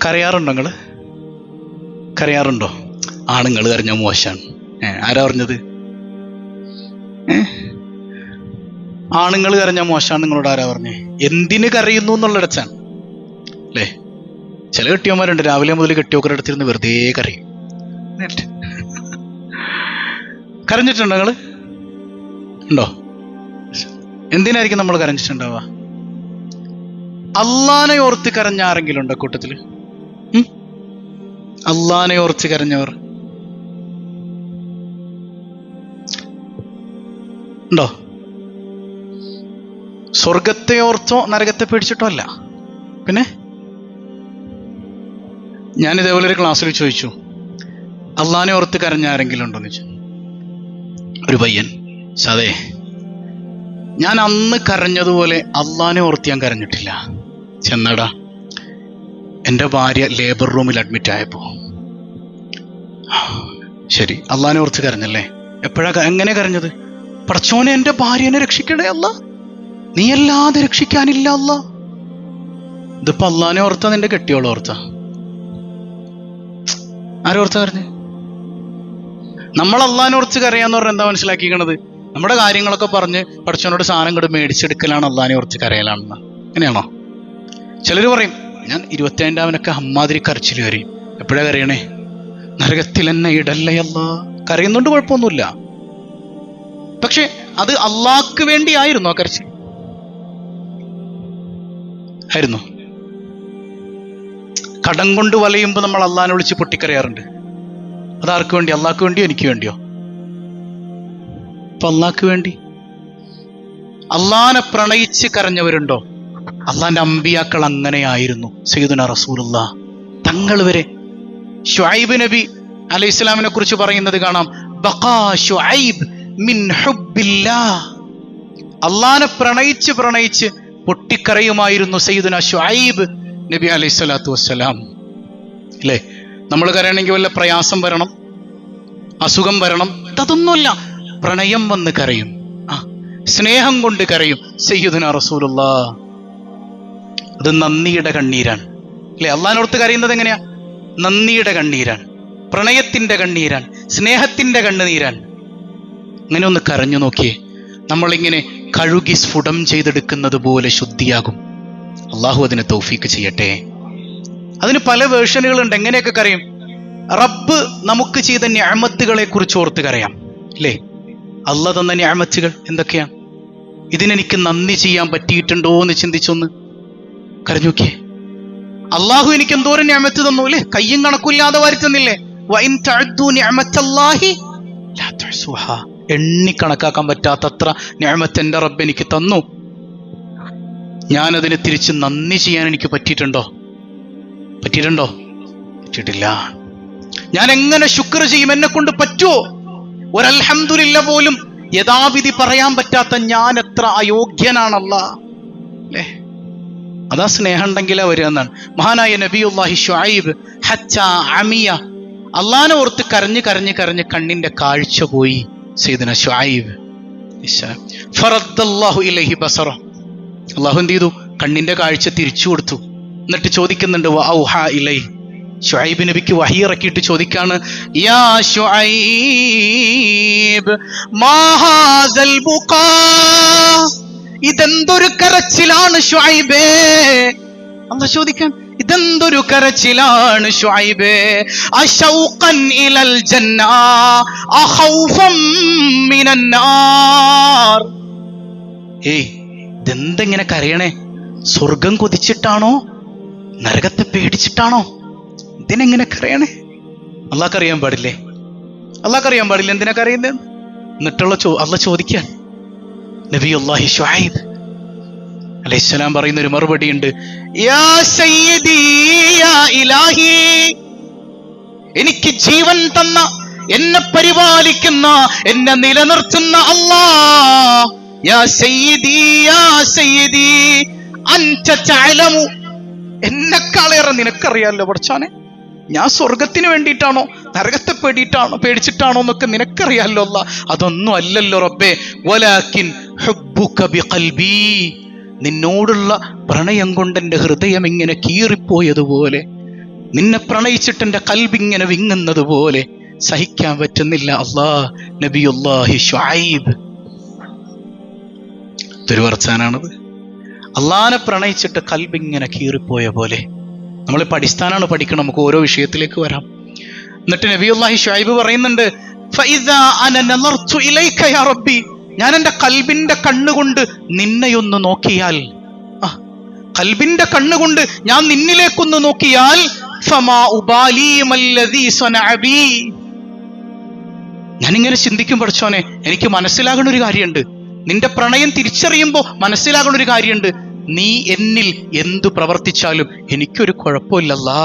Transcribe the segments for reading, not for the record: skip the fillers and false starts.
കരയാറുണ്ടോ നിങ്ങൾ? കരയാറുണ്ടോ? ആണുങ്ങൾ കരഞ്ഞ മോശമാണ്. ആരാ പറഞ്ഞത്? ആണുങ്ങൾ കരഞ്ഞ മോശമാണ് നിങ്ങളോട് ആരാ പറഞ്ഞേ? എന്തിന് കരയുന്നു എന്നുള്ളടച്ചാണ് അല്ലേ? ചില കെട്ടിയന്മാരുണ്ട് രാവിലെ മുതൽ കെട്ടിയോക്കരുടെ അടുത്തിരുന്ന് വെറുതെ കരയും. കരഞ്ഞിട്ടുണ്ടോ നിങ്ങൾ? ഉണ്ടോ? എന്തിനായിരിക്കും നമ്മൾ കരഞ്ഞിട്ടുണ്ടാവുക? അള്ളാനെ ഓർത്ത് കരഞ്ഞ ആരെങ്കിലും ഉണ്ടോ കൂട്ടത്തില്? അള്ളാനെ ഓർത്ത് കരഞ്ഞവർ ഉണ്ടോ? സ്വർഗത്തെ ഓർത്തോ നരകത്തെ പേടിച്ചിട്ടോ അല്ല. പിന്നെ ഞാൻ ഇതേപോലെ ഒരു ക്ലാസ്സിൽ ചോദിച്ചു, അള്ളാനെ ഓർത്ത് കരഞ്ഞ ആരെങ്കിലും ഉണ്ടോന്ന് ചോദിച്ചു. ഒരു പയ്യൻ, അതെ ഞാൻ അന്ന് കരഞ്ഞതുപോലെ അള്ളാനെ ഓർത്ത് ഞാൻ കരഞ്ഞിട്ടില്ല. ചെന്നടാ, എൻ്റെ ഭാര്യ ലേബർ റൂമിൽ അഡ്മിറ്റ് ആയപ്പോ. ശരി, അള്ളാനെ ഓർത്ത് കരഞ്ഞല്ലേ? എങ്ങനെ കരഞ്ഞത്? പടച്ചോനെ, എൻ്റെ ഭാര്യനെ രക്ഷിക്കണേ അല്ല, നീയല്ലാതെ രക്ഷിക്കാനില്ല അല്ല. ഇതിപ്പോ അള്ളാനെ ഓർത്താ നിന്റെ കെട്ടിയോളം ഓർത്താ? ആരോർത്ത കരഞ്ഞ്? നമ്മൾ അള്ളാനെ ഓർത്ത് കരയാന്ന് പറഞ്ഞാൽ എന്താ മനസ്സിലാക്കിക്കണത്? നമ്മുടെ കാര്യങ്ങളൊക്കെ പറഞ്ഞ് പടച്ചോനോട് സാധനം കൂടെ മേടിച്ചെടുക്കലാണ് അള്ളാനെ ഓർത്ത് കരയലാണെന്ന്. അങ്ങനെയാണോ? ചിലർ പറയും, ഞാൻ 25-ാമനൊക്കെ അമ്മാതിരി കരച്ചിൽ കരയും. എപ്പോഴാ കരയണേ? നരകത്തിൽ എന്നെ ഇടല്ലയല്ല. കരയുന്നുണ്ട്, കുഴപ്പമൊന്നുമില്ല. പക്ഷെ അത് അള്ളാഹ്ക്ക് വേണ്ടി ആയിരുന്നോ കരച്ചിൽ? ആയിരുന്നു. കടം കൊണ്ട് വലയുമ്പോൾ നമ്മൾ അള്ളാഹിനെ വിളിച്ച് പൊട്ടിക്കരയാറുണ്ട്. അതാർക്ക് വേണ്ടി? അള്ളാഹ്ക്ക് വേണ്ടിയോ എനിക്ക് വേണ്ടിയോ? അപ്പൊ അള്ളാഹ്ക്ക് വേണ്ടി. അള്ളാഹിനെ പ്രണയിച്ച് കരഞ്ഞവരുണ്ടോ? അള്ളാഹിന്റെ അമ്പിയാക്കൾ അങ്ങനെയായിരുന്നു. സയ്യിദുനാ റസൂലുള്ളാഹ് തങ്ങൾ വരെ. ശുഐബ് നബി അലൈഹി ഇസ്ലാമിനെ കുറിച്ച് പറയുന്നത് കാണാം, ബഖാ ശുഐബ് മിൻ ഹുബ്ബില്ലാഹ്. അള്ളാഹിനെ പ്രണയിച്ച് പ്രണയിച്ച് പൊട്ടിക്കരയുമായിരുന്നു സയ്യിദുനാ ശുഐബ് നബി അലൈഹി സ്വലാത്തു വസ്സലാം. അല്ലേ? നമ്മൾ കരയണമെങ്കിൽ വല്ല പ്രയാസം വരണം, അസുഖം വരണം, അതൊന്നുമല്ല. പ്രണയം വന്ന് കരയും, സ്നേഹം കൊണ്ട് കരയും സയ്യിദുനാ റസൂലുള്ളാഹ്. അത് നന്ദിയുടെ കണ്ണീരാണ്. അല്ലെ? അള്ളാഹിനോർത്ത് കരയുന്നത് എങ്ങനെയാ? നന്ദിയുടെ കണ്ണീരാണ്, പ്രണയത്തിന്റെ കണ്ണീരാണ്, സ്നേഹത്തിന്റെ കണ്ണുനീരാണ്. അങ്ങനെ ഒന്ന് കരഞ്ഞു നോക്കിയേ, നമ്മളിങ്ങനെ കഴുകി സ്ഫുടം ചെയ്തെടുക്കുന്നത് പോലെ ശുദ്ധിയാകും. അള്ളാഹു അതിന് തൗഫീക്ക് ചെയ്യട്ടെ. അതിന് പല വേർഷനുകളുണ്ട്. എങ്ങനെയൊക്കെ കരയും? റബ്ബ് നമുക്ക് ചെയ്ത നിഅമത്തുകളെ കുറിച്ച് ഓർത്ത് കരയാം. അല്ലേ? അള്ളാഹ് തന്ന നിഅമത്തുകൾ എന്തൊക്കെയാണ്? ഇതിനെനിക്ക് നന്ദി ചെയ്യാൻ പറ്റിയിട്ടുണ്ടോ എന്ന് ചിന്തിച്ചൊന്ന് കരഞ്ഞു നോക്കിയേ. അള്ളാഹു എനിക്ക് എന്തോരം നിഅമത്ത് തന്നു, അല്ലേ? കയ്യും കണക്കില്ലാതെ വരുത്തുന്നില്ലേ? വഇൻ തഅദ്ദു നിഅമത്തല്ലാഹി ലാ തുഹ്സുഹാ. എണ്ണി കണക്കാക്കാൻ പറ്റാത്തത്ര നിഅമത്ത് എൻ്റെ റബ്ബ് എനിക്ക് തന്നു. ഞാനതിന് തിരിച്ച് നന്ദി ചെയ്യാൻ എനിക്ക് പറ്റിയിട്ടുണ്ടോ? പറ്റിയിട്ടില്ല. ഞാൻ എങ്ങനെ ശുക്ർ ചെയ്യും? എന്നെ കൊണ്ട് പറ്റുമോ? ഒരു അൽഹംദുലില്ലാ പോലും യഥാവിധി പറയാൻ പറ്റാത്ത ഞാൻ എത്ര അയോഗ്യനാണല്ലാ. അല്ലേ? അതാ സ്നേഹം ഉണ്ടെങ്കിലാ വരിക എന്നാണ്. മഹാനായ നബിയുല്ലാഹി ശുഐബ് ഹത്താ അമിയ, അള്ളാനെ ഓർത്ത് കരഞ്ഞ് കരഞ്ഞ് കരഞ്ഞ് കണ്ണിന്റെ കാഴ്ച പോയി സയ്യിദുനാ ശുഐബ്. ഫറദ്ദല്ലാഹു ഇലൈഹി ബസറ, അള്ളാഹു എന്ത് ചെയ്തു? കണ്ണിന്റെ കാഴ്ച തിരിച്ചു കൊടുത്തു. എന്നിട്ട് ചോദിക്കുന്നുണ്ട്, വഔഹാ ഇലൈഹി, ശുഐബ് നബിക്ക് വഹി ഇറക്കിയിട്ട് ചോദിക്കാണ്, യാ ശുഐബ് മാ ഹാസൽ ബുഖാ, ഇതെന്തൊരു കരച്ചിലാണ് ശുഐബേ. അല്ലാഹ് ചോദിക്കാൻ, ഇതെന്തൊരു കരച്ചിലാണ് ശുഐബേ. അശൗഖൻ ഇലൽ ജന്ന അഖൗഫൻ മിനൻ നാർ. ഇതെന്തെങ്ങനെ കരയണേ? സ്വർഗം കൊതിച്ചിട്ടാണോ? നരകത്തെ പേടിച്ചിട്ടാണോ? ഇതിനെങ്ങനെ കരയണേ? അള്ളാഹ്ക്കറിയാൻ പാടില്ലേ? അള്ളാഹ്ക്കറിയാൻ പാടില്ല എന്തിനാ കരയുന്നത്? എന്നിട്ടുള്ള അള്ളാഹ് ചോദിക്കാൻ, നബിയുല്ലാഹി ശുഐബ് അലൈഹിസ്സലാം പറയുന്ന ഒരു മറുപടി ഉണ്ട്, യാ സയ്യിദി യാ ഇലാഹി, എനിക്ക് ജീവൻ തന്ന, എന്നെ പരിപാലിക്കുന്ന, എന്നെ നിലനിർത്തുന്ന അല്ലാഹ്, യാ സയ്യിദി യാ സയ്യിദി അൻത തഅലമു, എന്നെക്കാളേറെ നിനക്കറിയാലോ പടച്ചോനെ. ഞാൻ സ്വർഗത്തിന് വേണ്ടിയിട്ടാണോ നരകത്തെ പേടിച്ചിട്ടാണോ എന്നൊക്കെ നിനക്കറിയാലോ അല്ലാ. അതൊന്നും അല്ലല്ലോ റബ്ബേ. വലാകിൻ ഹുബ്ബുക ബിഖൽബി, നിന്നോടുള്ള പ്രണയം കൊണ്ട് എൻ്റെ ഹൃദയം ഇങ്ങനെ കീറിപ്പോയതുപോലെ, നിന്നെ പ്രണയിച്ചിട്ട് എൻ്റെ കൽബിങ്ങനെ വിങ്ങുന്നത് പോലെ സഹിക്കാൻ പറ്റുന്നില്ല നബിയുല്ലാഹി ശുഐബ്. ഇതൊരു വർച്ചാനാണത്. അള്ളാനെ പ്രണയിച്ചിട്ട് കൽബിങ്ങനെ കീറിപ്പോയ പോലെ. നമ്മളിപ്പോൾ അടിസ്ഥാനമാണ് പഠിക്കണം, നമുക്ക് ഓരോ വിഷയത്തിലേക്ക് വരാം. എന്നിട്ട് നബിയുല്ലാഹി ശുഐബ് പറയുന്നുണ്ട്, ഫഇദാ അന നളർതു ഇലൈക യാ റബ്ബി, ഞാൻ എൻ്റെ കൽബിന്റെ കണ്ണുകൊണ്ട് നിന്നെയൊന്ന് നോക്കിയാൽ, കൽബിന്റെ കണ്ണുകൊണ്ട് ഞാൻ നിന്നിലേക്കൊന്ന് നോക്കിയാൽ, ഫമാ ഉബാലി മല്ലദീ സനഅ ബി, ഞാനിങ്ങനെ ചിന്തിക്കും, പഠിച്ചോനെ എനിക്ക് മനസ്സിലാകുന്ന ഒരു കാര്യമുണ്ട്, നിന്റെ പ്രണയം തിരിച്ചറിയുമ്പോൾ മനസ്സിലാകുന്ന ഒരു കാര്യമുണ്ട്, നീ എന്നിൽ എന്തു പ്രവർത്തിച്ചാലും എനിക്കൊരു കുഴപ്പമില്ലല്ലാ.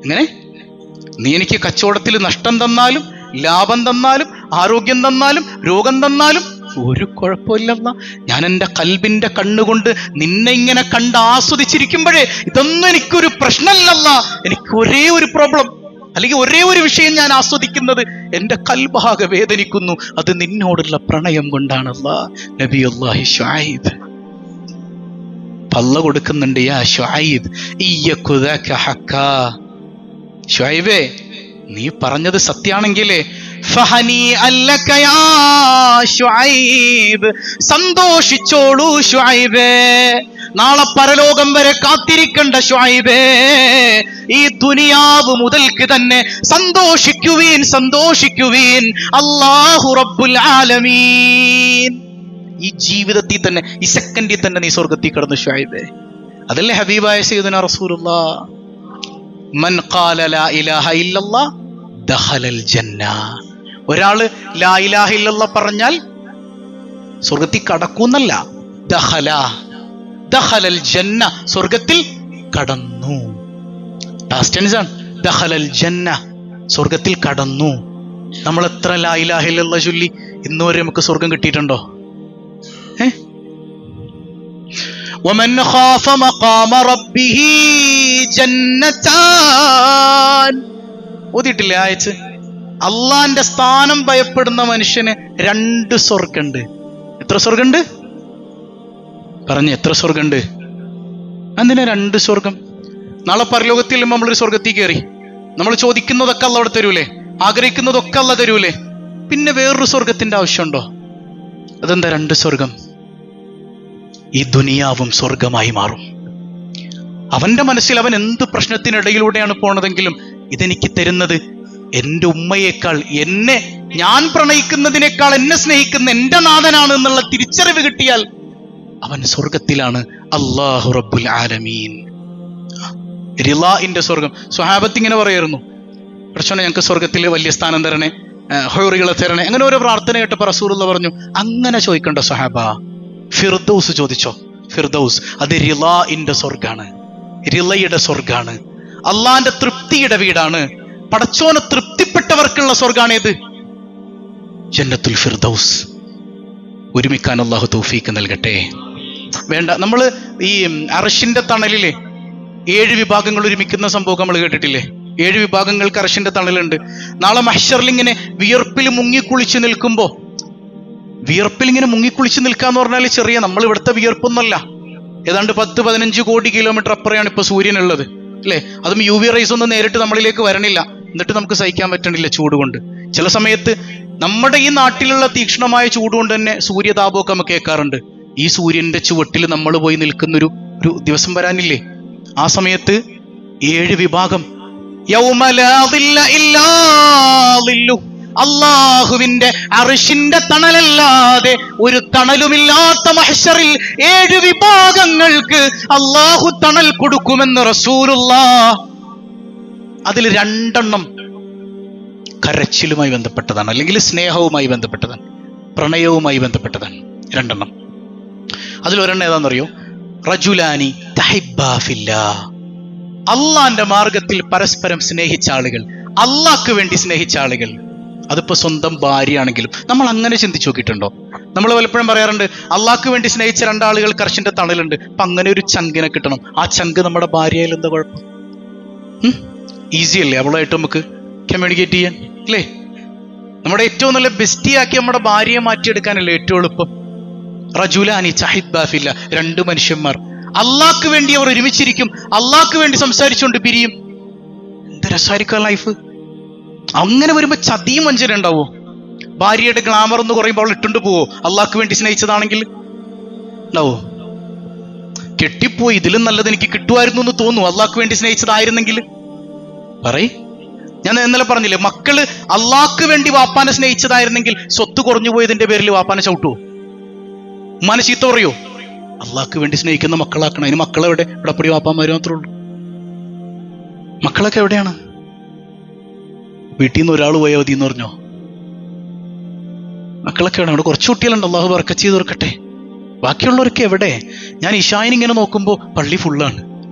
എങ്ങനെ? നീ എനിക്ക് കച്ചവടത്തിൽ നഷ്ടം തന്നാലും ലാഭം തന്നാലും ആരോഗ്യം തന്നാലും രോഗം തന്നാലും ഒരു കുഴപ്പമില്ലല്ല. ഞാൻ എൻ്റെ കൽബിന്റെ കണ്ണുകൊണ്ട് നിന്നെ ഇങ്ങനെ കണ്ട് ആസ്വദിച്ചിരിക്കുമ്പോഴേ ഇതൊന്നും എനിക്കൊരു പ്രശ്നമല്ലല്ല. എനിക്ക് ഒരേ ഒരു പ്രോബ്ലം, അല്ലെങ്കിൽ ഒരേ ഒരു വിഷയം ഞാൻ ആസ്വദിക്കുന്നത്, എൻ്റെ കൽബാകെ വേദനിക്കുന്നു, അത് നിന്നോടുള്ള പ്രണയം കൊണ്ടാണല്ല. നബിയുല്ലാഹി ശുഐബ് പല്ല കൊടുക്കുന്നുണ്ട്, യാ ശുഐബ് ഇയ്യകു ദാക ഹക്കാ, ശുഐബേ നീ പറഞ്ഞത് സത്യാണെങ്കിലേ, ഫഹനീഅൻ ലക യാ ശുഐബ്, സന്തോഷിച്ചോളൂ ശുഐബേ, നാളെ പരലോകം വരെ കാത്തിരിക്കണ്ട ശുഐബേ, ഈ ദുനിയാവ് മുതൽക്ക് തന്നെ സന്തോഷിക്കുവീൻ, സന്തോഷിക്കുവീൻ, അല്ലാഹു റബ്ബുൽ ആലമീൻ. ഈ ജീവിതത്തിൽ തന്നെ, ഈ സെക്കൻഡിൽ തന്നെ നീ സ്വർഗത്തിൽ കടന്നു ശുഐബേ. അതല്ലേ ഹബീബായ സയ്യിദുനാ റസൂലുള്ളാഹ്, മൻ ഖാല ലാ ഇലാഹ ഇല്ലല്ലാഹ് ദഖലൽ ജന്ന, ഒരാള് ലാ ഇലാഹ ഇല്ലല്ലാഹ് പറഞ്ഞാൽ സ്വർഗത്തിൽ കടക്കുന്നല്ല, ദഖലൽ ജന്ന, സ്വർഗത്തിൽ കടന്നു. പാസ്റ്റ് ടെൻസ് ആണ്. ദഖലൽ ജന്ന, സ്വർഗത്തിൽ കടന്നു. നമ്മൾ എത്ര ലാ ഇലാഹ ഇല്ലല്ലാഹ് ചൊല്ലി ഇന്നുവരെ നമുക്ക് സ്വർഗം കിട്ടിയിട്ടുണ്ടോ? ومن خاف مقام ربه جنتان, ഓതിയിട്ടില്ലേ ആയത്ത്? അള്ളാന്റെ സ്ഥാനം ഭയപ്പെടുന്ന മനുഷ്യന് 2 സ്വർഗമുണ്ട്. എത്ര സ്വർഗമുണ്ട്? പറഞ്ഞു, എത്ര സ്വർഗമുണ്ട്? എന്തിനാ 2 സ്വർഗം? നാളെ പരലോകത്തിൽ നമ്മളൊരു സ്വർഗത്തിൽ കയറി, നമ്മൾ ചോദിക്കുന്നതൊക്കെ അള്ള അവിടെ തരൂലേ, ആഗ്രഹിക്കുന്നതൊക്കെ അള്ള തരൂലേ, പിന്നെ വേറൊരു സ്വർഗത്തിന്റെ ആവശ്യമുണ്ടോ? അതെന്താ 2 സ്വർഗം? ഈ ദുനിയാവും സ്വർഗമായി മാറും. അവന്റെ മനസ്സിൽ അവൻ എന്ത് പ്രശ്നത്തിനിടയിലൂടെയാണ് പോണതെങ്കിലും ഇതെനിക്ക് തരുന്നത് എൻ്റെ ഉമ്മയേക്കാൾ, എന്നെ ഞാൻ പ്രണയിക്കുന്നതിനേക്കാൾ എന്നെ സ്നേഹിക്കുന്ന എൻ്റെ നാഥനാണ് എന്നുള്ള തിരിച്ചറിവ് കിട്ടിയാൽ അവൻ സ്വർഗത്തിലാണ്. അല്ലാഹു റബ്ബുൽ ആലമീൻ, റിളാഇന്റെ സ്വർഗം. സ്വഹാബത്ത് ഇങ്ങനെ പറയായിരുന്നു, പ്രശ്നം ഞങ്ങൾക്ക് സ്വർഗത്തിൽ വലിയ സ്ഥാനം തരണേ, ഹൗറികളെ തരണേ, അങ്ങനെ ഓരോ പ്രാർത്ഥന കേട്ടപ്പോൾ റസൂലുള്ളാഹി പറഞ്ഞു, അങ്ങനെ ചോദിക്കണ്ട സ്വഹാബ, ഫിർദൗസ് ചോദിച്ചോ. ഫിർദൗസ് അത് റിളാഇന്റെ സ്വർഗാണ്, റിളയുടെ സ്വർഗാണ്, അള്ളാന്റെ തൃപ്തിയുടെ വീടാണ്, പടച്ചോനെ തൃപ്തിപ്പെട്ടവർക്കുള്ള സ്വർഗാണ്. ഏത്? ജന്നത്തുൽ ഫിർദൗസ്. ഒരുമിക്കാൻ അള്ളാഹു തൗഫീക്ക് നൽകട്ടെ. വേണ്ട, നമ്മൾ ഈ അർശിന്റെ തണലിലെ 7 വിഭാഗങ്ങൾ ഒരുമിക്കുന്ന സംഭവം നമ്മൾ കേട്ടിട്ടില്ലേ? 7 വിഭാഗങ്ങൾക്ക് അർശിന്റെ തണലുണ്ട്. നാളെ മഹ്ശറിൽ ഇങ്ങനെ വിയർപ്പിൽ മുങ്ങിക്കുളിച്ച് നിൽക്കുമ്പോ, വിയർപ്പിൽ ഇങ്ങനെ മുങ്ങിക്കുളിച്ച് നിൽക്കാന്ന് പറഞ്ഞാൽ ചെറിയ നമ്മൾ ഇവിടുത്തെ വിയർപ്പൊന്നല്ല, ഏതാണ്ട് 10-15 കോടി കിലോമീറ്റർ അപ്പുറയാണ് ഇപ്പൊ സൂര്യനുള്ളത്, അല്ലേ? അതും UV റൈസ് ഒന്നും നേരിട്ട് നമ്മളിലേക്ക് വരണില്ല, എന്നിട്ട് നമുക്ക് സഹിക്കാൻ പറ്റണില്ല ചൂട് കൊണ്ട്. ചില സമയത്ത് നമ്മുടെ ഈ നാട്ടിലുള്ള തീക്ഷ്ണമായ ചൂട് കൊണ്ട് തന്നെ സൂര്യതാപമൊക്കെ നമുക്ക് കേൾക്കാറുണ്ട്. ഈ സൂര്യന്റെ ചുവട്ടിൽ നമ്മൾ പോയി നിൽക്കുന്നൊരു ദിവസം വരാനില്ലേ? ആ സമയത്ത് 7 വിഭാഗം, യൗമ ലാ ദില്ല ഇല്ലാ ദില്ലു, അള്ളാഹുവിന്റെ അർശിന്റെ തണലല്ലാതെ ഒരു തണലുമില്ലാത്ത മഹ്ശറിൽ 7 വിഭാഗങ്ങൾക്ക് അള്ളാഹു തണൽ കൊടുക്കുമെന്ന് റസൂലുള്ളാഹ്. അതിൽ 2 കരച്ചിലുമായി ബന്ധപ്പെട്ടതാണ്, അല്ലെങ്കിൽ സ്നേഹവുമായി ബന്ധപ്പെട്ടതാണ്, പ്രണയവുമായി ബന്ധപ്പെട്ടതാണ്. 2. അതിലൊരെണ്ണം ഏതാണെന്നറിയോ? റജുലാനി തഹിബ്ബാ ഫില്ലാഹ്, അള്ളാന്റെ മാർഗത്തിൽ പരസ്പരം സ്നേഹിച്ച ആളുകൾ, അള്ളാഹ്ക്ക് വേണ്ടി സ്നേഹിച്ച ആളുകൾ. അതിപ്പോ സ്വന്തം ഭാര്യയാണെങ്കിലും നമ്മൾ അങ്ങനെ ചിന്തിച്ചു നോക്കിയിട്ടുണ്ടോ? നമ്മൾ പലപ്പോഴും പറയാറുണ്ട്, അള്ളാഹ്ക്ക് വേണ്ടി സ്നേഹിച്ച 2 ആളുകൾക്ക് അർശിന്റെ തണലുണ്ട്. അപ്പൊ അങ്ങനെ ഒരു ചങ്കിനെ കിട്ടണം. ആ ചങ്ക് നമ്മുടെ ഭാര്യയിൽ എന്താ കുഴപ്പം? ഈസി അല്ലേ അവളായിട്ട് നമുക്ക് കമ്മ്യൂണിക്കേറ്റ് ചെയ്യാൻ, അല്ലേ? നമ്മുടെ ഏറ്റവും നല്ല ബെസ്റ്റിയാക്കി നമ്മുടെ ഭാര്യയെ മാറ്റിയെടുക്കാനല്ലേ ഏറ്റവും എളുപ്പം. റജുലാനി തഹിബ്ബാ ഫില്ലാഹ്, 2 മനുഷ്യന്മാർ അള്ളാഹ്ക്ക് വേണ്ടി അവർ ഒരുമിച്ചിരിക്കും, അള്ളാഹ്ക്ക് വേണ്ടി സംസാരിച്ചുകൊണ്ട് പിരിയും. എന്ത് രസമായിരിക്കും ലൈഫ്. അങ്ങനെ വരുമ്പോ ചതിയും വഞ്ചന ഉണ്ടാവോ? ഭാര്യയുടെ ഗ്ലാമർ എന്ന് പറയുമ്പോൾ അവൾ ഇട്ടുകൊണ്ട് പോവോ? അള്ളാഹ്ക്ക് വേണ്ടി സ്നേഹിച്ചതാണെങ്കിൽ ഉണ്ടാവോ? കെട്ടിപ്പോയി ഇതിലും നല്ലത് എനിക്ക് കിട്ടുമായിരുന്നു എന്ന് തോന്നുന്നു അള്ളാഹ്ക്ക് വേണ്ടി സ്നേഹിച്ചതായിരുന്നെങ്കിൽ. പറയ്. ഞാൻ ഇന്നലെ പറഞ്ഞില്ലേ, മക്കള് അള്ളാഹ്ക്ക് വേണ്ടി വാപ്പാനെ സ്നേഹിച്ചതായിരുന്നെങ്കിൽ സ്വത്ത് കുറഞ്ഞു പോയതിന്റെ പേരിൽ വാപ്പാനെ ചവിട്ടുവോ? ഉമ്മാനെ ചീത്ത പറയോ? അള്ളാഹ്ക്ക് വേണ്ടി സ്നേഹിക്കുന്ന മക്കളാക്കണം. അതിന് മക്കളെവിടെ? ഇവിടെപ്പടി വാപ്പാന്മാര് മാത്രമേ ഉള്ളൂ. മക്കളൊക്കെ എവിടെയാണ്? വീട്ടിൽ നിന്ന് ഒരാൾ പോയാൽ മതി എന്ന് പറഞ്ഞോ? മക്കളൊക്കെ എവിടെ? അവിടെ കുറച്ച് കുട്ടികളുണ്ട്, അള്ളാഹു ബർക്കത്ത് ചെയ്ത് തീർക്കട്ടെ. ബാക്കിയുള്ളവരൊക്കെ എവിടെ? ഞാൻ ഇശായിന് ഇങ്ങനെ നോക്കുമ്പോൾ പള്ളി ഫുള്ളാണ്,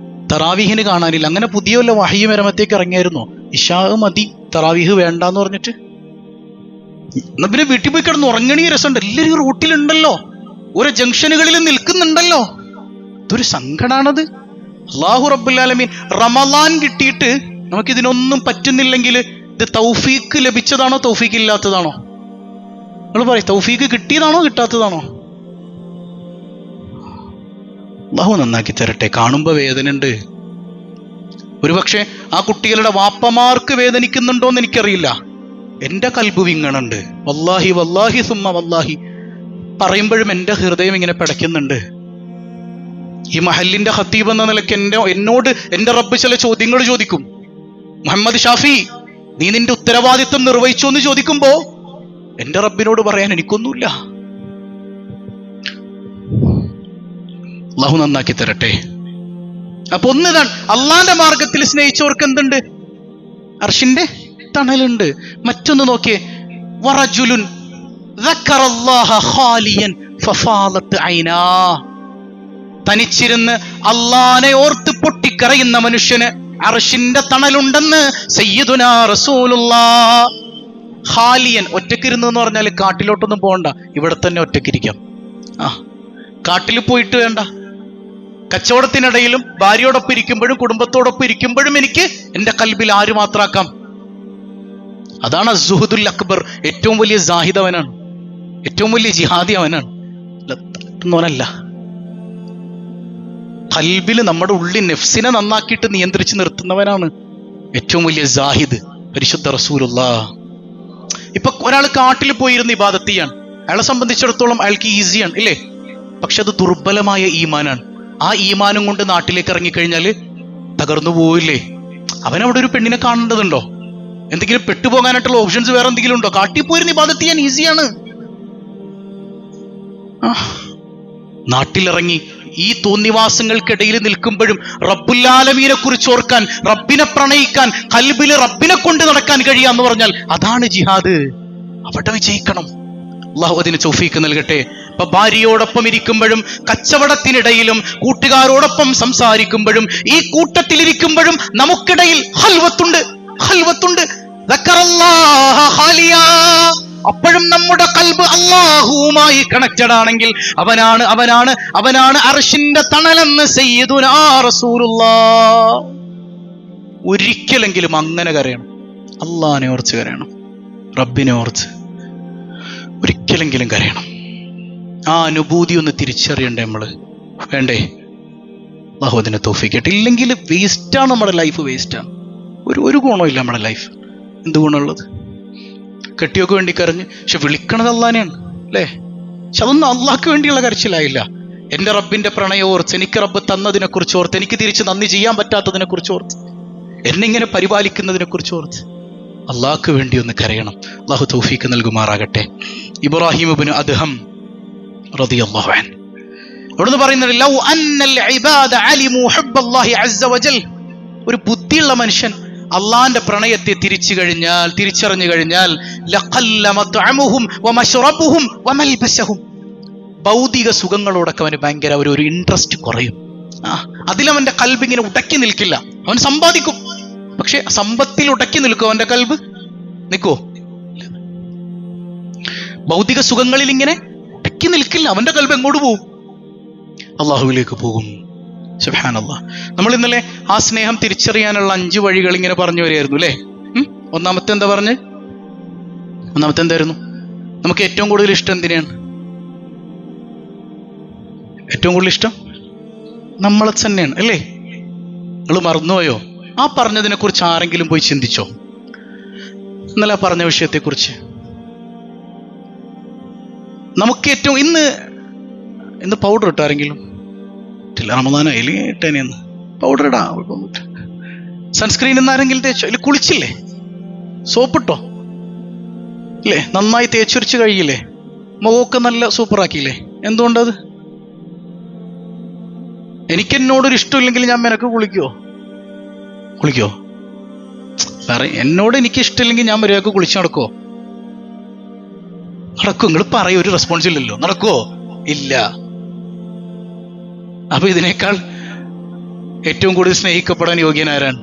തറാവീഹിന് കാണാനില്ല. അങ്ങനെ പുതിയ വല്ല വഹ്യ് മരമത്തേക്ക് ഇറങ്ങിയായിരുന്നോ? ഇശാ മതി, തറാവീഹ് വേണ്ടാന്ന് പറഞ്ഞിട്ട്. എന്നാ പിന്നെ വീട്ടിൽ പോയി കിടന്ന് ഉറങ്ങണീ രസമുണ്ട്. എല്ലാവരും റൂട്ടിലുണ്ടല്ലോ, ഓരോ ജംഗ്ഷനുകളിൽ നിൽക്കുന്നുണ്ടല്ലോ. ഇതൊരു സങ്കടാണത്. അല്ലാഹു റബ്ബുൽ ആലമീൻ റമളാൻ കിട്ടിയിട്ട് നമുക്കിതിനൊന്നും പറ്റുന്നില്ലെങ്കിൽ ഇത് തൗഫീക്ക് ലഭിച്ചതാണോ തൗഫീക്ക് ഇല്ലാത്തതാണോ? നിങ്ങൾ പറയും, തൗഫീക്ക് കിട്ടിയതാണോ കിട്ടാത്തതാണോ? അല്ലാഹു നന്നാക്കി തരട്ടെ. കാണുമ്പോൾ വേദനയുണ്ട്. ഒരുപക്ഷെ ആ കുട്ടികളുടെ വാപ്പമാർക്ക് വേദനിക്കുന്നുണ്ടോന്ന് എനിക്കറിയില്ല. എൻ്റെ കൽബ് വിങ്ങണുണ്ട്. വല്ലാഹി വല്ലാഹി സുമ്മ വല്ലാഹി പറയുമ്പോഴും എൻ്റെ ഹൃദയം ഇങ്ങനെ പിടയ്ക്കുന്നുണ്ട്. ഈ മഹല്ലിന്റെ ഖത്തീബ് എന്ന നിലയ്ക്ക് എന്നോട് എൻ്റെ റബ്ബ് ചില ചോദ്യങ്ങൾ ചോദിക്കും. മുഹമ്മദ് ഷാഫി, നീ നിന്റെ ഉത്തരവാദിത്വം നിർവഹിച്ചു എന്ന് ചോദിക്കുമ്പോ എൻ്റെ റബ്ബിനോട് പറയാൻ എനിക്കൊന്നുമില്ല. അല്ലാഹു നന്നാക്കി തരട്ടെ. അപ്പൊ ഒന്നിതാണ്, അള്ളാന്റെ മാർഗത്തിൽ സ്നേഹിച്ചവർക്ക് എന്തുണ്ട്? അർശിന്റെ തണലുണ്ട്. മറ്റൊന്ന് നോക്കിയേ, വറജുലുൻ ദക്കറല്ലാഹ ഖാലിയൻ ഫഫാലത്ത് ഐനാ. തനിച്ചിരുന്ന് അള്ളാനെ ഓർത്ത് പൊട്ടിക്കരയുന്ന മനുഷ്യന് അർശിന്റെ തണലുണ്ടെന്ന് സയ്യിദുനാ റസൂലുള്ളാഹ്. ഖാലിയൻ, ഒറ്റക്കിരുന്ന് എന്ന് പറഞ്ഞാൽ കാട്ടിലോട്ടൊന്നും പോകണ്ട, ഇവിടെ തന്നെ ഒറ്റക്കിരിക്കാം. കാട്ടിൽ പോയിട്ട് വേണ്ട. കച്ചവടത്തിനിടയിലും ഭാര്യയോടൊപ്പം ഇരിക്കുമ്പോഴും കുടുംബത്തോടൊപ്പം ഇരിക്കുമ്പോഴും എനിക്ക് എൻ്റെ കൽബിൽ ആര് മാത്രാക്കാം? അതാണ് അസ്സുഹുദുൽ അക്ബർ. ഏറ്റവും വലിയ സാഹിദ് അവനാണ്, ഏറ്റവും വലിയ ജിഹാദി അവനാണ്. എന്നോനല്ല, കൽബിൽ നമ്മുടെ ഉള്ളിൽ നെഫ്സിനെ നന്നാക്കിയിട്ട് നിയന്ത്രിച്ച് നിർത്തുന്നവനാണ് ഏറ്റവും വലിയ സാഹിദ്, പരിശുദ്ധ റസൂലുള്ളാഹ്. ഇപ്പൊ ഒരാൾ കാട്ടിൽ പോയിരുന്ന് ഇബാദത്ത് ചെയ്യാണ്, അയാളെ സംബന്ധിച്ചിടത്തോളം അയാൾക്ക് ഈസിയാണ് ഇല്ലേ? പക്ഷെ അത് ദുർബലമായ ഈമാനാണ്. ആ ഈമാനും കൊണ്ട് നാട്ടിലേക്ക് ഇറങ്ങിക്കഴിഞ്ഞാൽ തകർന്നു പോവില്ലേ? അവനവിടെ ഒരു പെണ്ണിനെ കാണേണ്ടതുണ്ടോ? എന്തെങ്കിലും പെട്ടുപോകാനായിട്ടുള്ള ഓപ്ഷൻസ് വേറെ എന്തെങ്കിലും ഉണ്ടോ? കാട്ടിൽ പോയിരുന്ന് ഇബാദത്ത് ചെയ്യാൻ ഈസിയാണ്. നാട്ടിലിറങ്ങി ഈ തോന്നിവാസങ്ങൾക്കിടയിൽ നിൽക്കുമ്പോഴും റബ്ബുൽ ആലമീനെ കുറിച്ച് ഓർക്കാൻ, റബ്ബിനെ പ്രണയിക്കാൻ, കൽബില് റബ്ബിനെ കൊണ്ട് നടക്കാൻ കഴിയാന്ന് പറഞ്ഞാൽ അതാണ് ജിഹാദ്. അവിടെ വിജയിക്കണം. അല്ലാഹു അതിന് തൗഫീക്ക് നൽകട്ടെ. അപ്പൊ ഭാര്യയോടൊപ്പം ഇരിക്കുമ്പോഴും കച്ചവടത്തിനിടയിലും കൂട്ടുകാരോടൊപ്പം സംസാരിക്കുമ്പോഴും ഈ കൂട്ടത്തിലിരിക്കുമ്പോഴും നമുക്കിടയിൽ ഖൽവത്തുണ്ട്. അപ്പോഴും നമ്മുടെ കൽബ് അല്ലാഹുവുമായി കണക്റ്റഡ് ആണെങ്കിൽ അവനാണ് അർശിന്റെ തണലെന്ന് സയ്യിദുനാ റസൂലുള്ളാഹ്. ഒരിക്കലെങ്കിലും അങ്ങനെ കരയണം, അള്ളാഹിനെ ഓർത്ത് കരയണം, റബ്ബിനെ ഓർത്ത് ഒരിക്കലെങ്കിലും കരയണം. ആ അനുഭൂതി ഒന്ന് തിരിച്ചറിയണ്ടേ നമ്മള്? വേണ്ടേ? അല്ലാഹു അതിനെ തൗഫീക്ക് ചെയ്യട്ടെ. ഇല്ലെങ്കിൽ വേസ്റ്റാണ് നമ്മുടെ ലൈഫ്, വേസ്റ്റാണ്. ഒരു ഗുണമില്ല നമ്മുടെ ലൈഫ്. എന്ത് ഗുണമുള്ളത്? കെട്ടിയൊക്കെ വേണ്ടി കരഞ്ഞ്, പക്ഷെ വിളിക്കണത് അള്ളാനെയാണ് അല്ലേ? പക്ഷെ അതൊന്നും അള്ളാഹ്ക്ക് വേണ്ടിയുള്ള കരച്ചിലായില്ല. എൻ്റെ റബ്ബിന്റെ പ്രണയം ഓർത്ത്, എനിക്ക് റബ്ബ് തന്നതിനെ കുറിച്ച് ഓർത്ത്, എനിക്ക് തിരിച്ച് നന്ദി ചെയ്യാൻ പറ്റാത്തതിനെ കുറിച്ച് ഓർത്ത്, എന്നെ ഇങ്ങനെ പരിപാലിക്കുന്നതിനെ കുറിച്ച് ഓർത്ത് അള്ളാഹ്ക്ക് വേണ്ടി ഒന്ന് കരയണം. അള്ളാഹു തൗഫീക്ക് നൽകുമാറാകട്ടെ. ഇബ്രാഹിം ഇബ്നു അദ്ഹം റളിയല്ലാഹു അൻഹു അവിടുന്ന് പറയുന്നത്, ലൗ അന്നൽ ഇബാദ അലിമു ഹുബ്ബല്ലാഹി അസ്സ വജൽ. ഒരു ബുദ്ധിയുള്ള മനുഷ്യൻ അള്ളാന്റെ പ്രണയത്തെ തിരിച്ചറിഞ്ഞു കഴിഞ്ഞാൽ ലഖല്ല മത്അമുഹും വമശ്റബുഹും വമൽബസഹും. ഭൗതിക സുഖങ്ങളോടൊക്കെ അവന് ഭയങ്കര ഒരു ഇൻട്രസ്റ്റ് കുറയും. അതിലവന്റെ കൽബ് ഇങ്ങനെ ഉടക്കി നിൽക്കില്ല. അവൻ സമ്പാദിക്കും, പക്ഷെ സമ്പത്തിൽ ഉടക്കി നിൽക്കും അവന്റെ കൽബ്? നിൽക്കോ? ഭൗതിക സുഖങ്ങളിൽ ഇങ്ങനെ ഉടക്കി നിൽക്കില്ല. അവന്റെ കൽബ് എങ്ങോട്ട് പോകും? അള്ളാഹുവിലേക്ക് പോകും. സുബ്ഹാനല്ലാഹ്. നമ്മൾ ഇന്നലെ ആ സ്നേഹം തിരിച്ചറിയാനുള്ള 5 വഴികൾ ഇങ്ങനെ പറഞ്ഞു വരികയായിരുന്നു അല്ലേ? ഒന്നാമത്തെ എന്തായിരുന്നു? നമുക്ക് ഏറ്റവും കൂടുതൽ ഇഷ്ടം എന്തിനാണ്? ഏറ്റവും കൂടുതൽ ഇഷ്ടം നമ്മളെ തന്നെയാണ് അല്ലേ? നിങ്ങൾ മറന്നുപോയോ? ആ പറഞ്ഞതിനെ കുറിച്ച് ആരെങ്കിലും പോയി ചിന്തിച്ചോ? ഇന്നലെ പറഞ്ഞ വിഷയത്തെക്കുറിച്ച് നമുക്ക് ഏറ്റവും ഇന്ന് പൗഡർ ഇട്ടോ ആരെങ്കിലും? ഇല്ല, റമദാൻ അതിൽ ഇട്ടേനെന്ന് പൗഡർ ഇടാ, സൺസ്ക്രീൻ എന്നാരെങ്കിലും തേച്ചോ? ഇല്ല, കുളിച്ചില്ലേ? സോപ്പിട്ടോ ഇല്ലേ? നന്നായി തേച്ചൊരിച്ച് കഴിയില്ലേ? മുഖമൊക്കെ നല്ല സൂപ്പറാക്കിയില്ലേ? എന്തുകൊണ്ടത്? എനിക്കെന്നോടൊരു ഇഷ്ടമില്ലെങ്കിൽ ഞാൻ മെനക്ക് കുളിക്കോ? എന്നോട് എനിക്ക് ഇഷ്ടമില്ലെങ്കിൽ ഞാൻ മര്യാദക്ക് കുളിച്ച് നടക്കുമോ? നിങ്ങൾ പറയും, ഒരു റെസ്പോൺസ് ഇല്ലല്ലോ. നടക്കുവോ? ഇല്ല. അപ്പൊ ഇതിനേക്കാൾ ഏറ്റവും കൂടുതൽ സ്നേഹിക്കപ്പെടാൻ യോഗ്യനാരാണ്?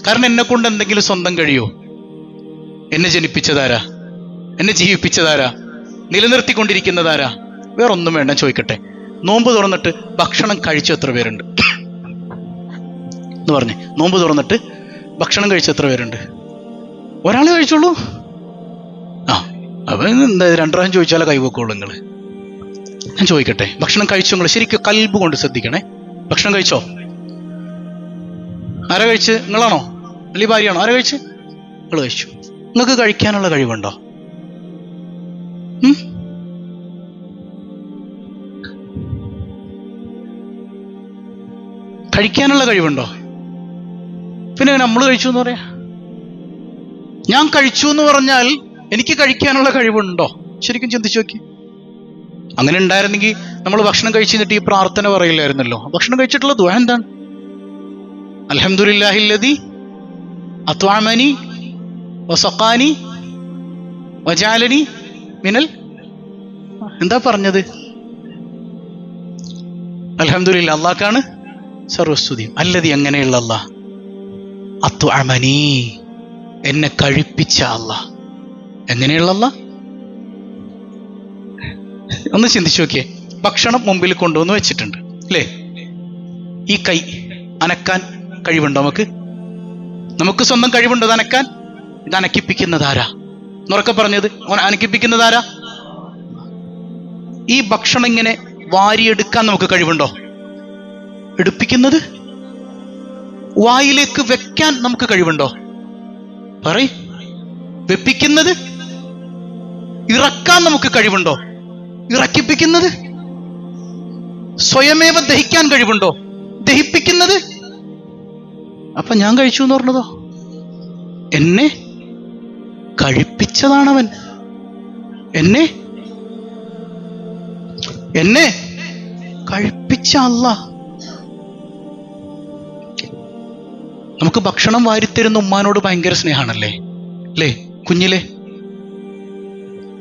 കാരണം എന്നെ കൊണ്ട് എന്തെങ്കിലും സ്വന്തം കഴിയോ? എന്നെ ജനിപ്പിച്ചതാരാ? എന്നെ ജീവിപ്പിച്ചതാരാ? നിലനിർത്തിക്കൊണ്ടിരിക്കുന്നതാരാ? വേറൊന്നും വേണ്ട. ചോദിക്കട്ടെ, നോമ്പ് തുറന്നിട്ട് ഭക്ഷണം കഴിച്ച എത്ര പേരുണ്ട് എന്ന് പറഞ്ഞേ? നോമ്പ് തുറന്നിട്ട് ഭക്ഷണം കഴിച്ച എത്ര പേരുണ്ട്? ഒരാളെ കഴിച്ചോളൂ. അപ്പൊ എന്താ 2 പ്രാവശ്യം ചോദിച്ചാലേ കൈവെക്കുള്ളൂ നിങ്ങൾ? ഞാൻ ചോദിക്കട്ടെ, ഭക്ഷണം കഴിച്ചോ? നിങ്ങൾ ശരിക്കും കൽബ് കൊണ്ട് ശ്രദ്ധിക്കണേ. ഭക്ഷണം കഴിച്ചോ? ആരാ കഴിച്ച്? നിങ്ങളാണോ? അല്ലെങ്കിൽ ഭാര്യയാണോ? ആരാ കഴിച്ച്? നിങ്ങൾ കഴിച്ചു. നിങ്ങൾക്ക് കഴിക്കാനുള്ള കഴിവുണ്ടോ? കഴിക്കാനുള്ള കഴിവുണ്ടോ? പിന്നെ നമ്മൾ കഴിച്ചു എന്ന് പറയാ? ഞാൻ കഴിച്ചു എന്ന് പറഞ്ഞാൽ എനിക്ക് കഴിക്കാനുള്ള കഴിവുണ്ടോ? ശരിക്കും ചിന്തിച്ചു നോക്കി. അങ്ങനെ ഉണ്ടായിരുന്നെങ്കിൽ നമ്മൾ ഭക്ഷണം കഴിച്ചിട്ട് ഈ പ്രാർത്ഥന പറയില്ലായിരുന്നല്ലോ. ഭക്ഷണം കഴിച്ചിട്ടുള്ള ദുആ എന്താണ്? അൽഹംദുലില്ലാഹില്ലദി അത്അമനി വസഖാനി വജഅലനി മിനൽ, എന്താ പറഞ്ഞത്? അൽഹംദുലില്ലാ, അല്ലാഹ്ക്കാണ് സർവസ്തുതിയും. അല്ലതി, എങ്ങനെയുള്ള അല്ലാഹ്? അത്അമനി, എന്നെ കഴിപ്പിച്ച അല്ലാഹ്. എങ്ങനെയുള്ള അല്ലാഹ്? ഒന്ന് ചിന്തിച്ചു നോക്കിയേ. ഭക്ഷണം മുമ്പിൽ കൊണ്ടുവന്ന് വെച്ചിട്ടുണ്ട് അല്ലേ? ഈ കൈ അനക്കാൻ കഴിവുണ്ടോ? നമുക്ക് സ്വന്തം കഴിവുണ്ടോ ഇത് അനക്കാൻ? ഇത് അനക്കിപ്പിക്കുന്നതാരാ? എന്നുറക്കെ പറഞ്ഞത്, അനക്കിപ്പിക്കുന്നതാരാ? ഈ ഭക്ഷണം ഇങ്ങനെ വാരിയെടുക്കാൻ നമുക്ക് കഴിവുണ്ടോ? എടുപ്പിക്കുന്നത്? വായിലേക്ക് വെക്കാൻ നമുക്ക് കഴിവുണ്ടോ? പറയ്. വെപ്പിക്കുന്നത്? ഇറക്കാൻ നമുക്ക് കഴിവുണ്ടോ? ഇറക്കിപ്പിക്കുന്നത്? സ്വയമേവ ദഹിക്കാൻ കഴിവുണ്ടോ? ദഹിപ്പിക്കുന്നത്? അപ്പൊ ഞാൻ കഴിച്ചു എന്ന് പറഞ്ഞതോ? എന്നെ കഴിപ്പിച്ചതാണവൻ. എന്നെ കഴിപ്പിച്ച അല്ലാഹ്. നമുക്ക് ഭക്ഷണം വാരിത്തരുന്ന ഉമ്മാനോട് ഭയങ്കര സ്നേഹമാണല്ലേ? അല്ലേ? കുഞ്ഞിലെ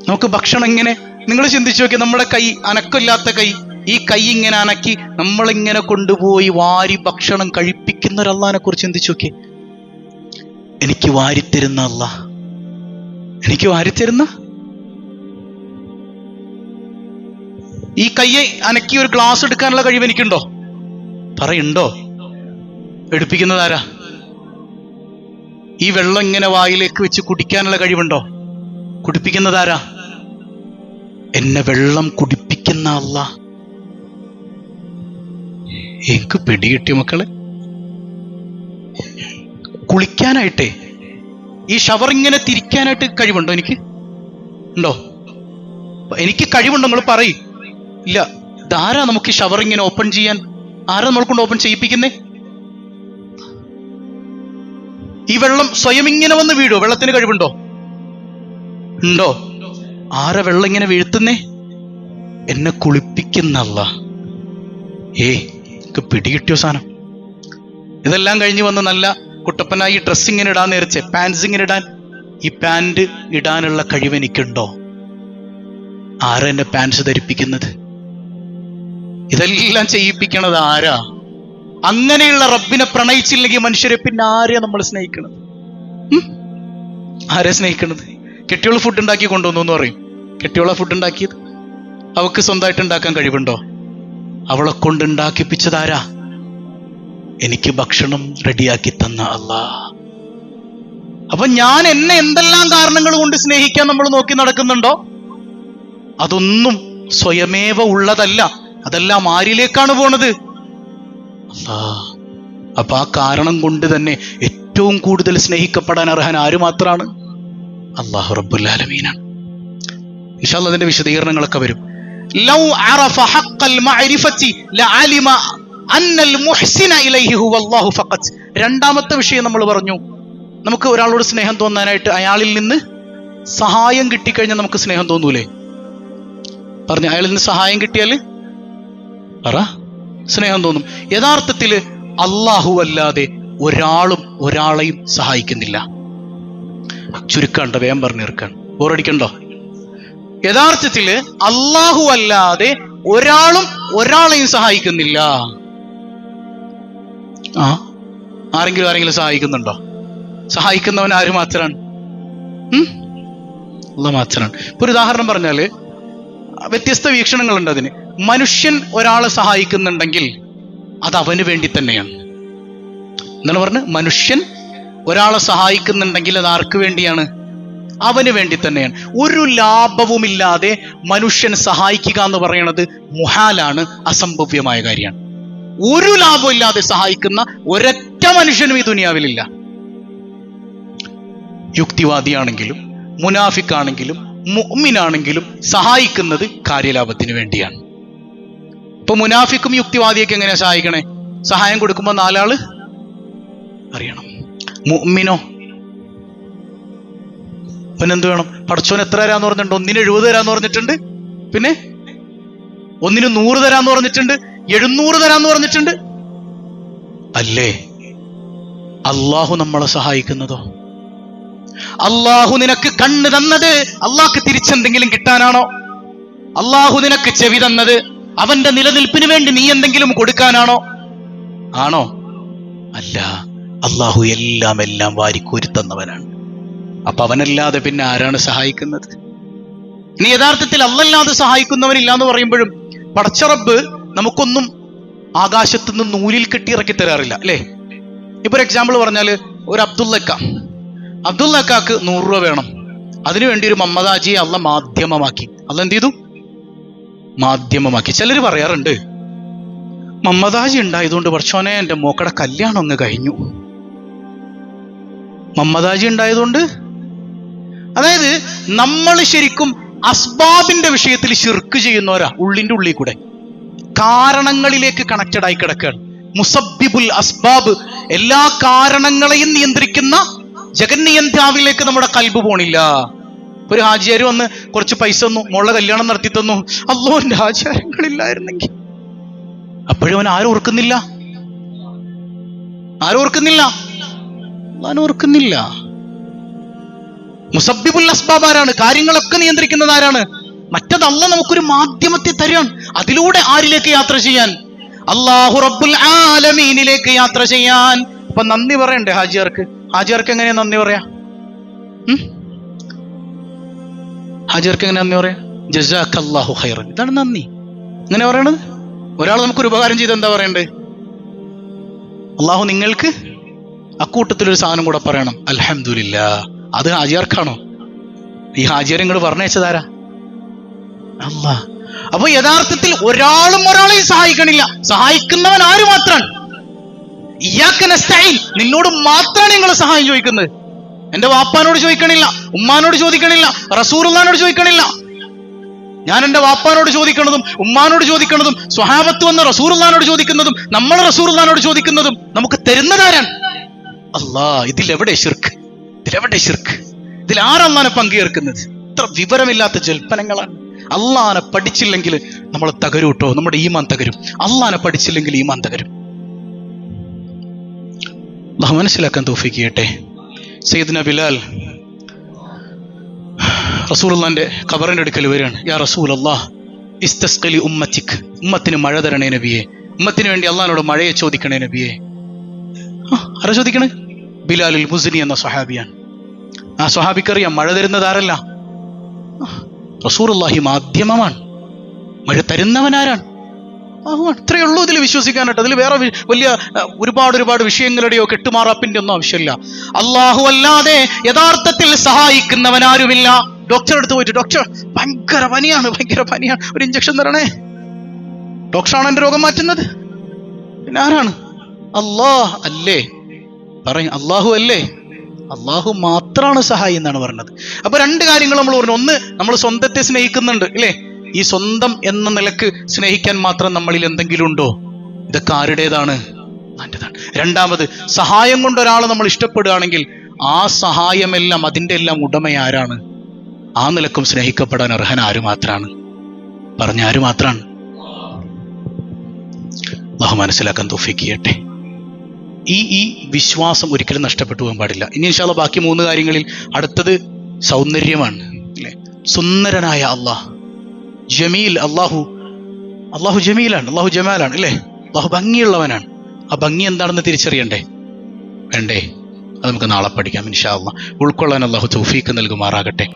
നമുക്ക് ഭക്ഷണം ഇങ്ങനെ, നിങ്ങൾ ചിന്തിച്ചു നോക്കി, നമ്മുടെ കൈ, അനക്കമില്ലാത്ത കൈ, ഈ കൈ ഇങ്ങനെ അനക്കി നമ്മളിങ്ങനെ കൊണ്ടുപോയി വാരി ഭക്ഷണം കഴിപ്പിക്കുന്ന ഒരു അല്ലാഹനെ കുറിച്ച് ചിന്തിച്ചു നോക്കി. എനിക്ക് വാരിത്തരുന്ന അല്ലാഹ്, എനിക്ക് വാരിത്തരുന്ന ഈ കയ്യെ അനക്കി ഒരു ഗ്ലാസ് എടുക്കാനുള്ള കഴിവ് എനിക്കുണ്ടോ? പറയുണ്ടോ? എടുപ്പിക്കുന്നതാരാ? ഈ വെള്ളം ഇങ്ങനെ വായിലേക്ക് വെച്ച് കുടിക്കാനുള്ള കഴിവുണ്ടോ? കുടിപ്പിക്കുന്നതാരാ? എന്നെ വെള്ളം കുടിപ്പിക്കുന്ന അല്ലാഹ്. എനിക്ക് പിടികിട്ടിയ മക്കളെ. കുളിക്കാനായിട്ടേ ഈ ഷവർ ഇങ്ങനെ തിരിക്കാനായിട്ട് കഴിവുണ്ടോ? എനിക്ക് ഉണ്ടോ? എനിക്ക് കഴിവുണ്ടോ? നിങ്ങൾ പറയും. ഇല്ല. ഇതാരാ നമുക്ക് ഈ ഷവർ ഇങ്ങനെ ഓപ്പൺ ചെയ്യാൻ? ആരാ നമ്മൾ കൊണ്ട് ഓപ്പൺ ചെയ്യിപ്പിക്കുന്നേ? ഈ വെള്ളം സ്വയം ഇങ്ങനെ വന്ന് വീഴോ? വെള്ളത്തിന് കഴിവുണ്ടോ? ഉണ്ടോ? ആരാ വെള്ളം ഇങ്ങനെ വീഴ്ത്തുന്നേ? എന്നെ കുളിപ്പിക്കുന്ന അല്ലാഹ്. പിടികിട്ടിയോ സാധനം? ഇതെല്ലാം കഴിഞ്ഞ് വന്ന് നല്ല കുട്ടപ്പനായി ഡ്രസ് ഇങ്ങനെ ഇടാൻ നേരിച്ചേ, പാൻസ് ഇങ്ങനെ ഇടാൻ, ഈ പാൻറ് ഇടാനുള്ള കഴിവ് എനിക്കുണ്ടോ? ആരാ എന്നെ പാൻസ് ധരിപ്പിക്കുന്നത്? ഇതെല്ലാം ചെയ്യിപ്പിക്കണത് ആരാ? അങ്ങനെയുള്ള റബ്ബിനെ പ്രണയിച്ചില്ലെങ്കിൽ മനുഷ്യരെ പിന്നെ ആരെയാ നമ്മൾ സ്നേഹിക്കണത്? ആരെ സ്നേഹിക്കണത്? കെട്ടിയോള് ഫുഡ് ഉണ്ടാക്കി കൊണ്ടുവന്നു എന്ന് പറയും. കെട്ടിയോള ഫുഡ് ഉണ്ടാക്കിയത്? അവൾക്ക് സ്വന്തമായിട്ട് ഉണ്ടാക്കാൻ കഴിവുണ്ടോ? അവളെ കൊണ്ട് ഉണ്ടാക്കിപ്പിച്ചതാരാ? എനിക്ക് ഭക്ഷണം റെഡിയാക്കി തന്ന അല്ലാഹ്. അപ്പൊ ഞാൻ എന്നെ എന്തെല്ലാം കാരണങ്ങൾ കൊണ്ട് സ്നേഹിക്കാൻ നമ്മൾ നോക്കി നടക്കുന്നുണ്ടോ? അതൊന്നും സ്വയമേവ ഉള്ളതല്ല. അതെല്ലാം ആരിലേക്കാണ് പോണത്? അല്ലാഹ്. അപ്പൊ ആ കാരണം കൊണ്ട് തന്നെ ഏറ്റവും കൂടുതൽ സ്നേഹിക്കപ്പെടാൻ അർഹൻ ആര് മാത്രമാണ്? അല്ലാഹു റബ്ബുൽ ആലമീനാണ്. ഇൻഷാ അല്ലാഹ് അതിന്റെ വിശദീകരണങ്ങളൊക്കെ വരും. ലൗ അറഫ ഹഖൽ മഅരിഫതി ലഅലിമ അന്നൽ മുഹ്സിന ഇലൈഹി ഹുവ അല്ലാഹു ഫഖത്ത്. രണ്ടാമത്തെ വിഷയം നമ്മൾ പറഞ്ഞു, നമുക്ക് ഒരാളോട് സ്നേഹം തോന്നാനായിട്ട് അയാളിൽ നിന്ന് സഹായം കിട്ടിക്കഴിഞ്ഞാൽ നമുക്ക് സ്നേഹം തോന്നൂലേ? പറഞ്ഞു, അയാളിൽ നിന്ന് സഹായം കിട്ടിയാൽ സ്നേഹം തോന്നും. യഥാർത്ഥത്തിൽ അല്ലാഹു അല്ലാതെ ഒരാളും ഒരാളെയും സഹായിക്കുന്നില്ല. ചുരുക്കാണ്ട് വേഗം പറഞ്ഞു തീർക്കാൻ, ബോറടിക്കണ്ടോ? യഥാർത്ഥത്തില് അല്ലാഹു അല്ലാതെ ഒരാളും ഒരാളെയും സഹായിക്കുന്നില്ല. ആരെങ്കിലും സഹായിക്കുന്നുണ്ടോ? സഹായിക്കുന്നവൻ ആര് മാത്രാണ്? അല്ലാഹു മാത്രാണ്. ഇപ്പൊ ഒരു ഉദാഹരണം പറഞ്ഞാല് വ്യത്യസ്ത വീക്ഷണങ്ങളുണ്ട് അതിന്. മനുഷ്യൻ ഒരാളെ സഹായിക്കുന്നുണ്ടെങ്കിൽ അത് അവന് വേണ്ടി തന്നെയാണ്. എന്താണ് പറഞ്ഞത്? മനുഷ്യൻ ഒരാളെ സഹായിക്കുന്നുണ്ടെങ്കിൽ അത് ആർക്ക് വേണ്ടിയാണ്? അവന് വേണ്ടി തന്നെയാണ്. ഒരു ലാഭവുമില്ലാതെ മനുഷ്യൻ സഹായിക്കുക എന്ന് പറയുന്നത് മുഹാലാണ്, അസംഭവ്യമായ കാര്യമാണ്. ഒരു ലാഭമില്ലാതെ സഹായിക്കുന്ന ഒരൊറ്റ മനുഷ്യനും ഈ ദുനിയാവിലില്ല. യുക്തിവാദിയാണെങ്കിലും മുനാഫിക്കാണെങ്കിലും മുഅ്മിനാണെങ്കിലും സഹായിക്കുന്നത് കാര്യലാഭത്തിന് വേണ്ടിയാണ്. ഇപ്പൊ മുനാഫിക്കും യുക്തിവാദിയൊക്കെ എങ്ങനെയാ സഹായിക്കണേ? സഹായം കൊടുക്കുമ്പോ നാലാള് അറിയണം. മുഅ്മിനോ പിന്നെന്ത് വേണം? പടച്ചോൻ എത്ര തരാന്ന് പറഞ്ഞിട്ടുണ്ട്? 1 70 തരാന്ന് പറഞ്ഞിട്ടുണ്ട്. പിന്നെ 1 100 തരാന്ന് പറഞ്ഞിട്ടുണ്ട്. 700 തരാന്ന് പറഞ്ഞിട്ടുണ്ട്. അല്ലേ? അള്ളാഹു നമ്മളെ സഹായിക്കുന്നതോ? അള്ളാഹു നിനക്ക് കണ്ണ് തന്നത് അള്ളാഹ്ക്ക് തിരിച്ചെന്തെങ്കിലും കിട്ടാനാണോ? അള്ളാഹു നിനക്ക് ചെവി തന്നത് അവന്റെ നിലനിൽപ്പിന് വേണ്ടി നീ എന്തെങ്കിലും കൊടുക്കാനാണോ? ആണോ? അല്ല. അള്ളാഹു എല്ലാം വാരിക്കോരി തന്നവനാണ്. അപ്പൊ അവനല്ലാതെ പിന്നെ ആരാണ് സഹായിക്കുന്നത്? ഇനി യഥാർത്ഥത്തിൽ അല്ലാതെ സഹായിക്കുന്നവനില്ല എന്ന് പറയുമ്പോഴും പടച്ചറബ് നമുക്കൊന്നും ആകാശത്തു നിന്ന് നൂലിൽ കെട്ടി ഇറക്കി തരാറില്ല, അല്ലേ? ഇപ്പൊ ഒരു എക്സാമ്പിൾ പറഞ്ഞാല്, ഒരു അബ്ദുള്ളക്കാക്ക് 100 രൂപ വേണം. അതിനുവേണ്ടി ഒരു മമ്മദാജിയെ അള്ള മാധ്യമമാക്കി. അള്ള എന്ത് ചെയ്തു? മാധ്യമമാക്കി. ചിലർ പറയാറുണ്ട്, മമ്മദാജി ഉണ്ടായതുകൊണ്ട് പടച്ചോനെ എന്റെ മോക്കടെ കല്യാണം അങ്ങ് കഴിഞ്ഞു. മമ്മദാജി ഉണ്ടായതുകൊണ്ട്, അതായത് നമ്മൾ ശരിക്കും അസ്ബാബിന്റെ വിഷയത്തിൽ ശിർക്ക് ചെയ്യുന്നവരാ. ഉള്ളിന്റെ ഉള്ളിൽ കൂടെ കാരണങ്ങളിലേക്ക് കണക്റ്റഡ് ആയി കിടക്കുകയാണ്. മുസബ്ബിബുൽ അസ്ബാബ്, എല്ലാ കാരണങ്ങളെയും നിയന്ത്രിക്കുന്ന ജഗന്നിയന്താവിലേക്ക് നമ്മുടെ കൽബ് പോണില്ല. ഒരു ഹാജിയാര് വന്ന് കുറച്ച് പൈസ തന്നു, മോളുടെ കല്യാണം നടത്തി തന്നു. അല്ലാഹുവിന്റെ ആചാരങ്ങളില്ലായിരുന്നെങ്കിൽ. അപ്പോഴും അവൻ ആരും ഓർക്കുന്നില്ല. മുസബ്ബിബുൽ അസ്ബാബ് ആരാണ്? കാര്യങ്ങളൊക്കെ നിയന്ത്രിക്കുന്നത് ആരാണ്? മറ്റത് അള്ളാഹ് നമുക്കൊരു മാധ്യമത്തെ തരാൻ, അതിലൂടെ ആരിലേക്ക് യാത്ര ചെയ്യാൻ? അല്ലാഹു റബ്ബുൽ ആലമീനിലേക്ക് യാത്ര ചെയ്യാൻ. അപ്പൊ നന്ദി പറയണ്ടേ ഹാജിയാർക്ക്? ഹാജിയാർക്ക് എങ്ങനെയാ നന്ദി പറയാ? ഹാജിയാർക്ക് എങ്ങനെ നന്ദി പറയാ? ജസാക്കല്ലാഹു ഖൈറൻ. ഇതാണ് നന്ദി. എങ്ങനെ പറയണത്? ഒരാൾ നമുക്കൊരു ഉപകാരം ചെയ്ത് എന്താ പറയണ്ടേ? അള്ളാഹു നിങ്ങൾക്ക് അക്കൂട്ടത്തിലൊരു സാധനം കൂടെ പറയണം, അൽഹംദുലില്ലാ. അത് ഹാജിയാർക്കാണോ? ഈ ഹാജിയാർ ഇങ്ങോട്ട് പറഞ്ഞയച്ചതാരാ? അല്ലാഹ്. അപ്പൊ യഥാർത്ഥത്തിൽ ഒരാളും ഒരാളെയും സഹായിക്കണില്ല. സഹായിക്കുന്നവൻ ആര് മാത്രാണ്? ഇയ്യാക നസ്തഈൻ. നിന്നോട് മാത്രമാണ് നിങ്ങൾ സഹായം ചോദിക്കുന്നത്. എന്റെ വാപ്പാനോട് ചോദിക്കണില്ല, ഉമ്മാനോട് ചോദിക്കണില്ല, റസൂലുള്ളാഹിനോട് ചോദിക്കണില്ല. ഞാൻ എന്റെ വാപ്പാനോട് ചോദിക്കുന്നതും ഉമ്മാനോട് ചോദിക്കുന്നതും സ്വഹാബത്ത് വന്ന് റസൂലുള്ളാഹിനോട് ചോദിക്കുന്നതും നമ്മൾ റസൂലുള്ളാഹിനോട് ചോദിക്കുന്നതും നമുക്ക് തരുന്നതാരാണ്? അല്ലാഹ്. ഇതിലെവിടെ ശിർക്ക്? ഇതിൽ ആരല്ലാനെ പങ്കുചേർക്കുന്നത്? ഇത്ര വിവരമില്ലാത്ത ജൽപ്പനങ്ങളാണ്. അള്ളാനെ പഠിച്ചില്ലെങ്കിൽ നമ്മൾ തകരൂട്ടോ, നമ്മുടെ ഈമാൻ തകരും. അള്ളാനെ പഠിച്ചില്ലെങ്കിൽ ഈമാൻ തകരും. അല്ലാഹു മനസ്സിലാക്കാൻ തൗഫീഖ് ചെയ്യട്ടെ. സയ്യിദ്ന ബിലാൽ റസൂലുള്ളാഹിന്റെ ഖബറിന്റെ അടുക്കൽ വരികയാണ്. യാ റസൂലല്ലാഹ് ഇസ്തസ്ഖി ഉമ്മത്തിക്. ഉമ്മത്തിന് മഴ തരണേ നബിയെ. ഉമ്മത്തിന് വേണ്ടി അള്ളാഹിനോട് മഴയെ ചോദിക്കണേ നബിയെ. ആരാ ചോദിക്കണേ? ബിലാലുൽ മുസ്നി എന്ന സ്വഹാബിയാണ്. ആ സ്വഹാബിക്കറിയാം മഴ തരുന്നത് ആരല്ല? റസൂലുള്ളാഹി മാധ്യമമാണ്. മഴ തരുന്നവനാരാണ്? ഇത്രയേ ഉള്ളൂ ഇതിൽ വിശ്വസിക്കാനായിട്ട്. അതിൽ വേറെ വലിയ ഒരുപാട് വിഷയങ്ങളുടെയോ കെട്ടുമാറാപ്പിന്റെ ഒന്നും ആവശ്യമില്ല. അള്ളാഹു അല്ലാതെ യഥാർത്ഥത്തിൽ സഹായിക്കുന്നവനാരുമില്ല. ഡോക്ടറെ അടുത്ത് പോയിട്ട്, ഡോക്ടർ ഭയങ്കര പനിയാണ്, ഒരു ഇഞ്ചക്ഷൻ തരണേ. ഡോക്ടറാണ് എന്റെ രോഗം മാറ്റുന്നത്? പിന്നെ ആരാണ്? അല്ലാഹ് അല്ലേ? പറയും അള്ളാഹു അല്ലേ? അള്ളാഹു മാത്രമാണ് സഹായി എന്നാണ് പറഞ്ഞത്. അപ്പൊ രണ്ട് കാര്യങ്ങൾ നമ്മൾ പറഞ്ഞു. ഒന്ന്, നമ്മൾ സ്വന്തത്തെ സ്നേഹിക്കുന്നുണ്ട് അല്ലേ? ഈ സ്വന്തം എന്ന നിലക്ക് സ്നേഹിക്കാൻ മാത്രം നമ്മളിൽ എന്തെങ്കിലും ഉണ്ടോ? ഇതൊക്കെ ആരുടേതാണ്? നല്ലതാണ്. രണ്ടാമത്, സഹായം കൊണ്ട് ഒരാളെ നമ്മൾ ഇഷ്ടപ്പെടുകയാണെങ്കിൽ ആ സഹായമെല്ലാം അതിൻ്റെ എല്ലാം ഉടമ ആരാണ്? ആ നിലക്കും സ്നേഹിക്കപ്പെടാൻ അർഹൻ ആര് മാത്രാണ്? പറഞ്ഞ ആര് മാത്രാണ്? അല്ലാഹു മനസ്സിലാക്കാൻ തൗഫീഖ് ചെയ്യട്ടെ. ഈ വിശ്വാസം ഒരിക്കലും നഷ്ടപ്പെട്ടു പോകാൻ പാടില്ല. ഇനി ഇൻഷാ അല്ലാഹ് ബാക്കി 3 കാര്യങ്ങളിൽ അടുത്തത് സൗന്ദര്യമാണ് അല്ലേ? സുന്ദരനായ അള്ളാഹ്, ജമീൽ, അള്ളാഹു ജമീലാണ്, അള്ളാഹു ജമാലാണ് അല്ലേ? അള്ളാഹു ഭംഗിയുള്ളവനാണ്. ആ ഭംഗി എന്താണെന്ന് തിരിച്ചറിയണ്ടേ? വേണ്ടേ? അത് നമുക്ക് നാളെ പഠിക്കാം ഇൻഷാ അല്ലാഹ്. ഉൾക്കൊള്ളാൻ അള്ളാഹു തൗഫീഖ് നൽകുമാറാകട്ടെ.